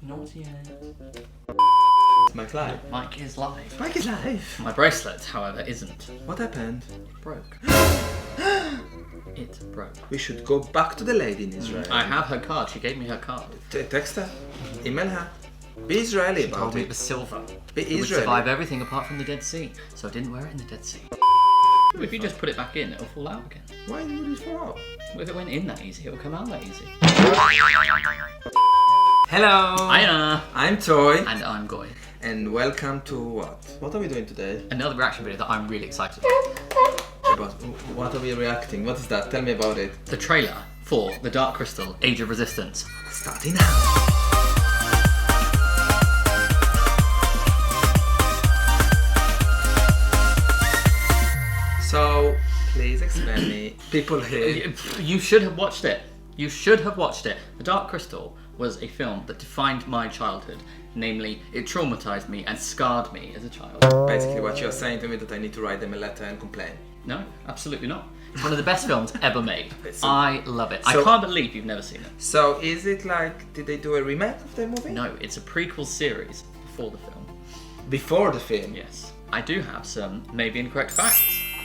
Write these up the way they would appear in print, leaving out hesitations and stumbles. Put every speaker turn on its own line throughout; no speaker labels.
Not yet.
Mike live.
Mike is live.
Mike is live.
My bracelet, however, isn't.
What happened?
It broke. It broke.
We should go back to the lady in Israel.
I have her card. She gave me her card.
Text her. Email her. Be Israeli
She
about
told me
it.
it was silver.
Be
It would
Israeli.
survive everything apart from the Dead Sea. So I didn't wear it in the Dead Sea. If you just put it back in, it'll fall out again.
Why would it fall out?
If it went in that easy, it'll come out that easy.
Hello.
Hiya.
I'm Toy.
And I'm Goy.
And welcome to what? What are we doing today?
Another reaction video that I'm really excited about.
About what are we reacting? What is that? Tell me about it.
The trailer for The Dark Crystal, Age of Resistance.
Starting now. So, please explain me. People here.
You should have watched it. You should have watched it. The Dark Crystal was a film that defined my childhood. Namely, it traumatized me and scarred me as a child.
Basically, what you're saying to me that I need to write them a letter and complain.
No, absolutely not. It's one of the best films ever made.
So-
I love it. I
so-
can't believe you've never seen it.
So, is it like, did they do a remake of the movie?
No, it's a prequel series before the film.
Before the film?
Yes. I do have some maybe incorrect facts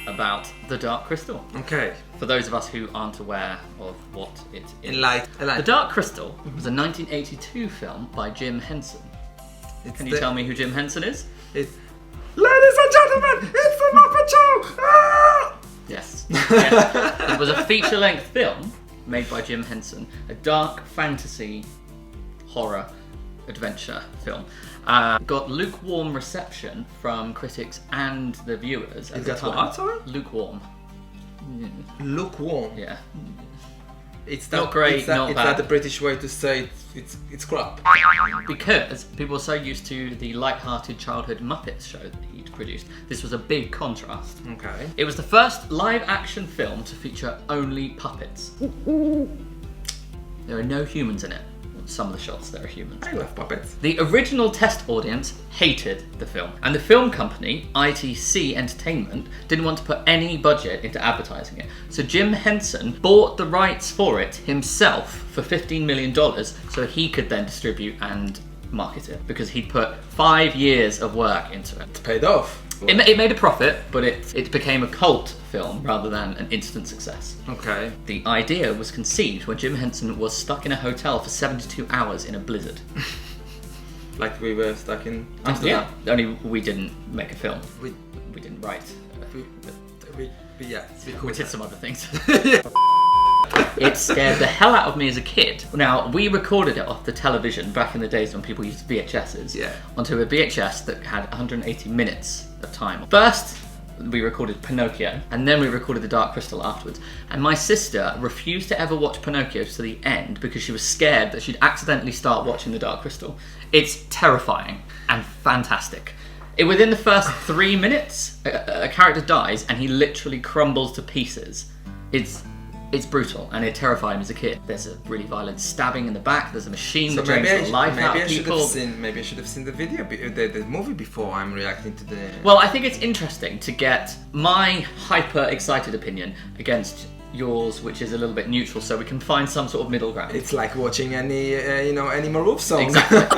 about The Dark Crystal.
Okay.
For those of us who aren't aware of what it is.
Enlighten.
The Dark Crystal was a 1982 film by Jim Henson. Can you tell me who Jim Henson is?
It's... Ladies and gentlemen, it's the Muppet Show! Ah!
Yes. Yes. It was a feature-length film made by Jim Henson, a dark fantasy horror adventure film. Got lukewarm reception from critics and the viewers at
It
the
got
time.
what, sorry?
Lukewarm.
Lukewarm.
Yeah.
It's that,
Not great,
it's that,
not
it's
bad.
that the British way to say it's crap.
Because people were so used to the light-hearted childhood Muppets show that he'd produced. This was a big contrast.
Okay.
It was the first live-action film to feature only puppets. There are no humans in it. Some of the shots there are humans.
I love puppets.
The original test audience hated the film, and the film company, ITC Entertainment, didn't want to put any budget into advertising it. So Jim Henson bought the rights for it himself for $15 million so he could then distribute and market it, because he'd put 5 years of work into it.
It's paid off.
It made a profit, but it became a cult film rather than an instant success.
Okay.
The idea was conceived when Jim Henson was stuck in a hotel for 72 hours in a blizzard.
Like we were stuck in
Yeah,
Amsterdam.
only we didn't make a film.
We
We didn't write.
yeah.
We did some other things. It scared the hell out of me as a kid. Now, we recorded it off the television back in the days when people used VHSs.
Yeah.
Onto a VHS that had 180 minutes of time. First, we recorded Pinocchio, and then we recorded The Dark Crystal afterwards. And my sister refused to ever watch Pinocchio to the end because she was scared that she'd accidentally start watching The Dark Crystal. It's terrifying and fantastic. Within the first 3 minutes, a character dies and he literally crumbles to pieces. It's brutal, and it terrified me as a kid. There's a really violent stabbing in the back. There's a machine that drains the life out of people.
Maybe I should have seen the video, the movie before I'm reacting to the...
Well, I think it's interesting to get my hyper-excited opinion against yours, which is a little bit neutral, so we can find some sort of middle ground.
It's like watching any Marouf song.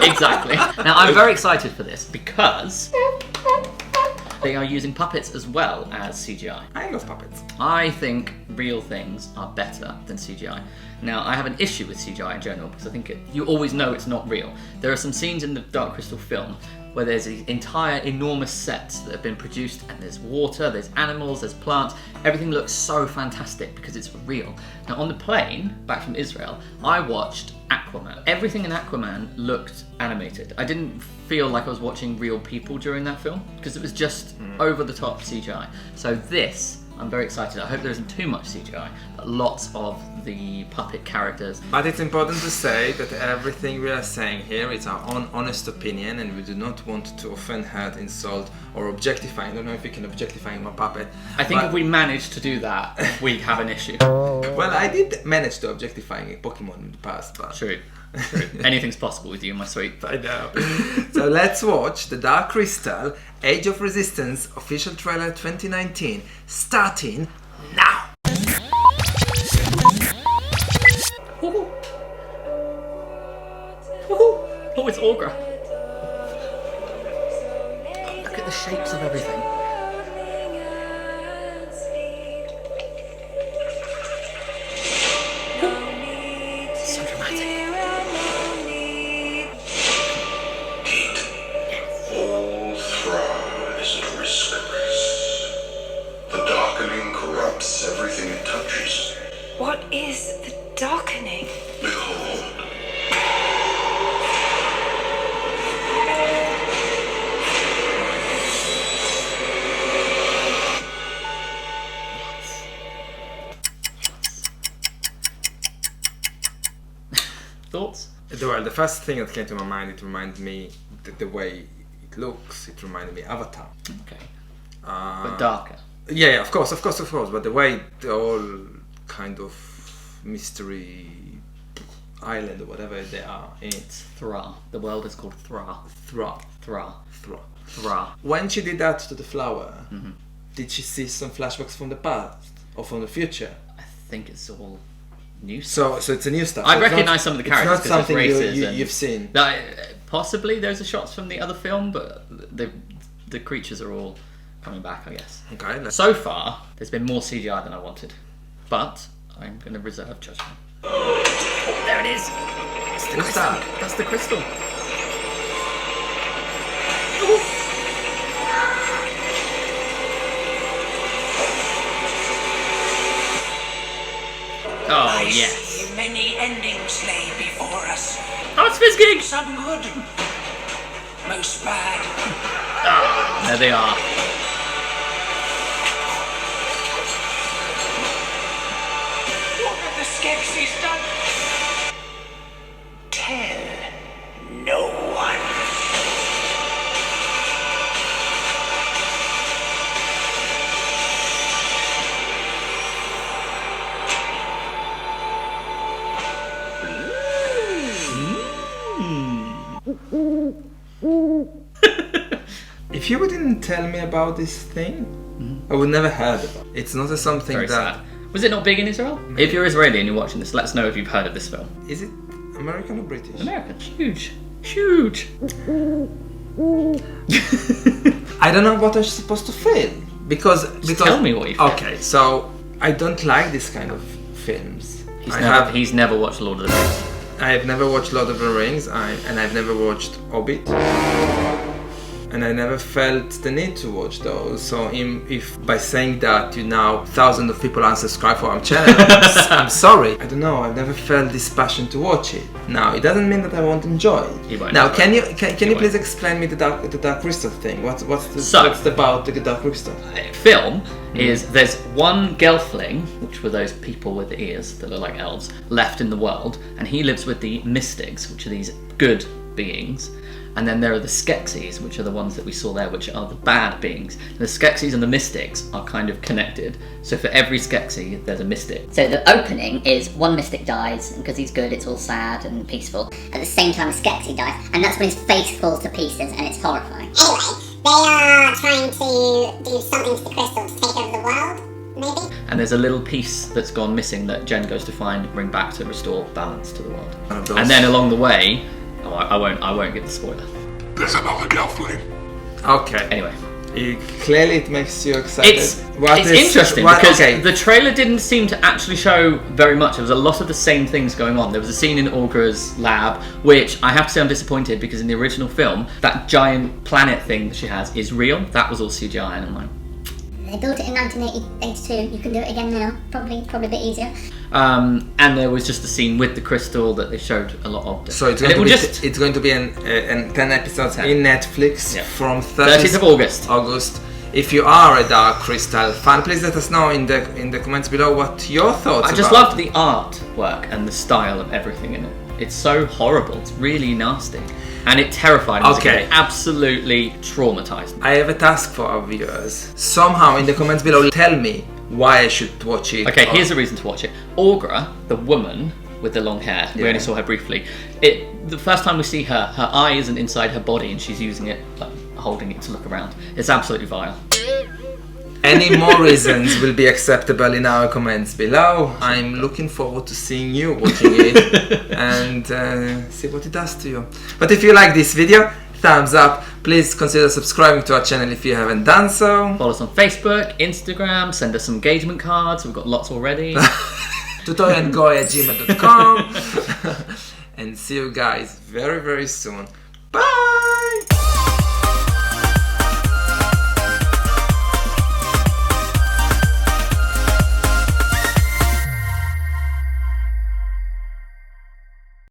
Exactly. Now, I'm very excited for this because they are using puppets as well as CGI.
I love puppets.
I think real things are better than CGI. Now, I have an issue with CGI in general because I think you always know it's not real. There are some scenes in the Dark Crystal film where there's these entire enormous sets that have been produced, and there's water, there's animals, there's plants. Everything looks so fantastic because it's real. Now, on the plane back from Israel, I watched Aquaman. Everything in Aquaman looked animated. I didn't feel like I was watching real people during that film because it was just over-the-top CGI. So this, I'm very excited. I hope there isn't too much CGI, but lots of the puppet characters.
But it's important to say that everything we are saying here is our own honest opinion, and we do not want to offend, hurt, insult, or objectify. I don't know if we can objectify my puppet.
I think if we manage to do that, we have an issue.
Well, I did manage to objectify a Pokemon in the past, but...
True. Anything's possible with you, my sweet.
I know. So let's watch The Dark Crystal, Age of Resistance, official trailer 2019, starting now!
Oh, it's Augra. Look at the shapes of everything. So dramatic.
All Thra is at risk. The darkening corrupts everything it touches.
What is the darkening?
Behold.
Thoughts?
Well, the first thing that came to my mind, it reminded me the way it looks. It reminded me of Avatar.
Okay. But darker.
Yeah, of course. But the way the whole kind of mystery island or whatever they are in.
It's Thra. The world is called Thra.
Thra.
Thra.
When she did that to the flower, did she see some flashbacks from the past or from the future?
I think it's all new
So
stuff.
it's a new stuff.
I
So it's
recognise
not-
some of the characters
It's not
because there's
something
races and
you've seen.
Possibly those are shots from the other film, but the creatures are all coming back, I guess.
Okay.
So far, there's been more CGI than I wanted, but I'm going to reserve judgment. Oh, there it is. It's the
What's
crystal.
that?
That's the crystal. Oh,
I
yes.
see many endings lay before us.
Oh, it's Fizzgig!
Some good, most bad.
Oh, there they are.
What have the Skeksis done? Tell no one.
If you didn't tell me about this thing, I would never heard about it. It's not a something
Very
that...
sad. Was it not big in Israel? If you're Israeli and you're watching this, let us know if you've heard of this film.
Is it American or British?
American, huge. Huge.
I don't know what I'm supposed to feel. Because
tell me what you feel.
Okay, so I don't like this kind of films.
He's never watched Lord of the Rings.
I have never watched Lord of the Rings, and I've never watched Hobbit, and I never felt the need to watch those. So if by saying that thousands of people unsubscribe for our channel, I'm sorry. I don't know. I've never felt this passion to watch it. Now it doesn't mean that I won't enjoy it.
You won't
Now
enjoy
can
it.
you
You
please
won't.
explain me the dark crystal thing? What's
So-
about the dark crystal?
Film is there's one Gelfling, which were those people with the ears that are like elves, left in the world, and he lives with the mystics, which are these good beings. And then there are the Skeksis, which are the ones that we saw there, which are the bad beings. The Skeksis and the mystics are kind of connected. So for every Skeksi, there's a mystic.
So the opening is one mystic dies, and because he's good, it's all sad and peaceful. At the same time, Skeksis dies, and that's when his face falls to pieces, and it's horrifying.
Anyway, they are trying to do something to the crystal to take over the world, maybe?
And there's a little piece that's gone missing that Jen goes to find and bring back to restore balance to the world.
One of those-
And then along the way, I won't give the spoiler.
There's another Gelfling.
Okay.
Anyway.
Clearly it makes you excited.
It's interesting because the trailer didn't seem to actually show very much. There was a lot of the same things going on. There was a scene in Augra's lab, which I have to say I'm disappointed because in the original film, that giant planet thing that she has is real. That was all CGI, and I'm like...
They built it in 1982, you can do it again now, probably a bit easier.
And there was just a scene with the crystal that they showed a lot of.
So it's going to be an 10 episodes in Netflix from
30th of
August. If you are a Dark Crystal fan, please let us know in the comments below what your thoughts.
I just loved the artwork and the style of everything in it. It's so horrible. It's really nasty, and it terrified me.
Okay.
It absolutely traumatized me.
I have a task for our viewers. Somehow in the comments below, tell me why I should watch it.
Okay, here's a reason to watch it. Augra, the woman with the long hair, we only saw her briefly. The first time we see her, her eye isn't inside her body, and she's using it, like, holding it to look around. It's absolutely vile.
Any more reasons will be acceptable in our comments below. I'm looking forward to seeing you watching it and see what it does to you. But if you like this video, thumbs up. Please consider subscribing to our channel if you haven't done so.
Follow us on Facebook, Instagram, send us some engagement cards. We've got lots already.
tutorialgoy@gmail.com. And see you guys very, very soon. Bye!